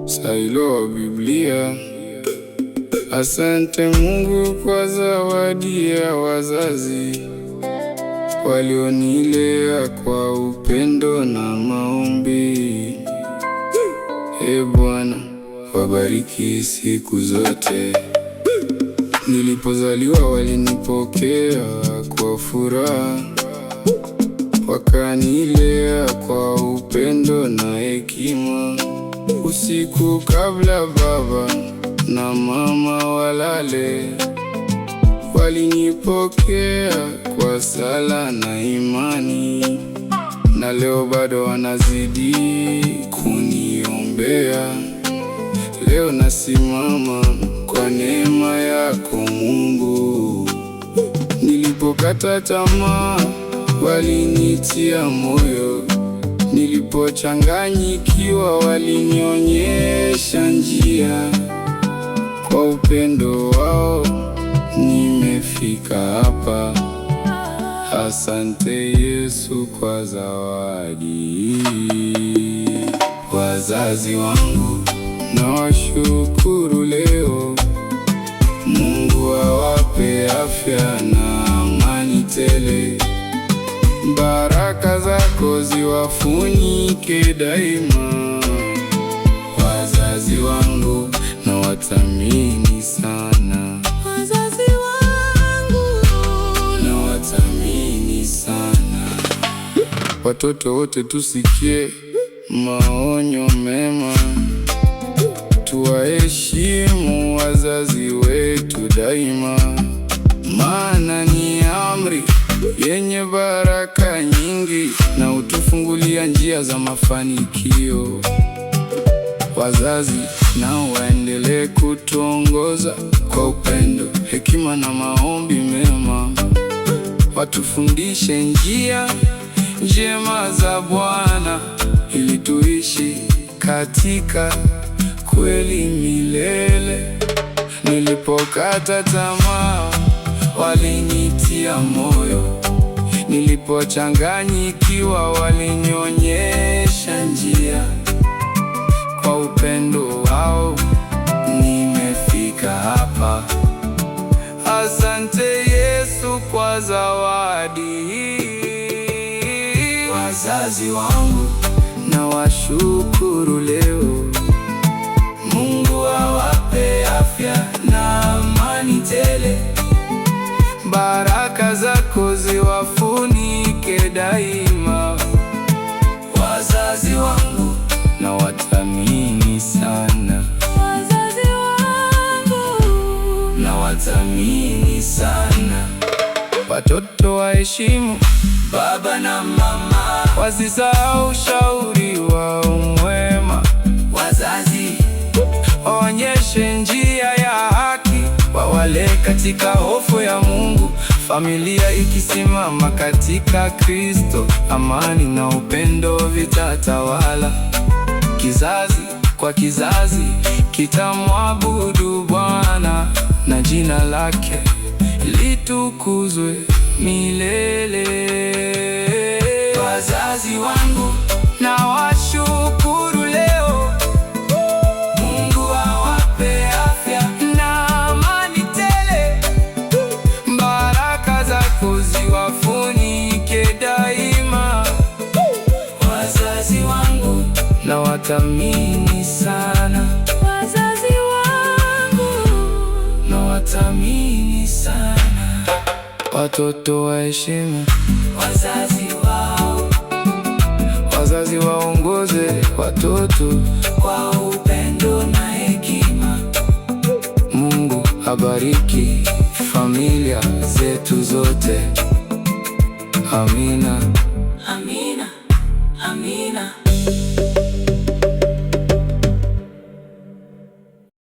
Sailo wa Biblia. Asante Mungu kwa zawadi ya wazazi walionilea kwa upendo na maombi. Bwana, wabariki siku zote. Nilipozaliwa walinipokea kwa furaha, wakanilea kwa upendo na hekima. Usiku kabla baba na mama walale, walinipokea kwa sala na imani, na leo bado wanazidi kuniombea. Leo nasimama kwa neema yako Mungu. Nilipokata tamaa walinitia moyo, nilipochanganyikiwa walinionyesha njia. Kwa upendo wao nimefika hapa. Asante Yesu kwa zawadi. Wazazi wangu nawashukuru leo. Mungu awape afya na amani tele. Baraka zako ziwafunike daima. Wazazi wangu nawathamini sana. Wazazi wangu nawathamini sana. Watoto wote tusikie maonyo mema, tuwaheshimu wazazi wetu daima, maana ni amri yenye baraka nyingi na hutufungulia njia za mafanikio. Wazazi nao waendelee kutuongoza kwa upendo, hekima na maombi mema. Watufundishe njia njema za Bwana, ili tuishi katika kweli milele. Nilipokata tamaa walinitia moyo, nilipochanganyikiwa walinionyesha njia. Kwa upendo wao nimefika hapa. Asante Yesu kwa zawadi hii. Wazazi wangu nawashukuru leo. Mungu awape afya na amani tele. Baraka zako ziwafunike daima. Wazazi wangu nawathamini sana. wazazi wangu Nawathamini sana. Watoto waheshimu baba na mama, wasisahau ushauri wao mwema. Wazazi waonyeshe njia ya haki, wawale katika hofu ya Mungu. Familia ikisimama katika Kristo, amani na upendo vitatawala. Kizazi kwa kizazi kitamwabudu Bwana, na jina lake litukuzwe milele. Wazazi wangu nawashukuru leo. Mungu awape afya na amani tele. Baraka zako ziwafunike daima. Wazazi wangu nawathamini sana. wazazi wangu Nawathamini sana. Watoto waheshimu wazazi wao, wazazi waongoze watoto kwa upendo na hekima. Mungu abariki familia zetu zote. Amina. Amina, amina.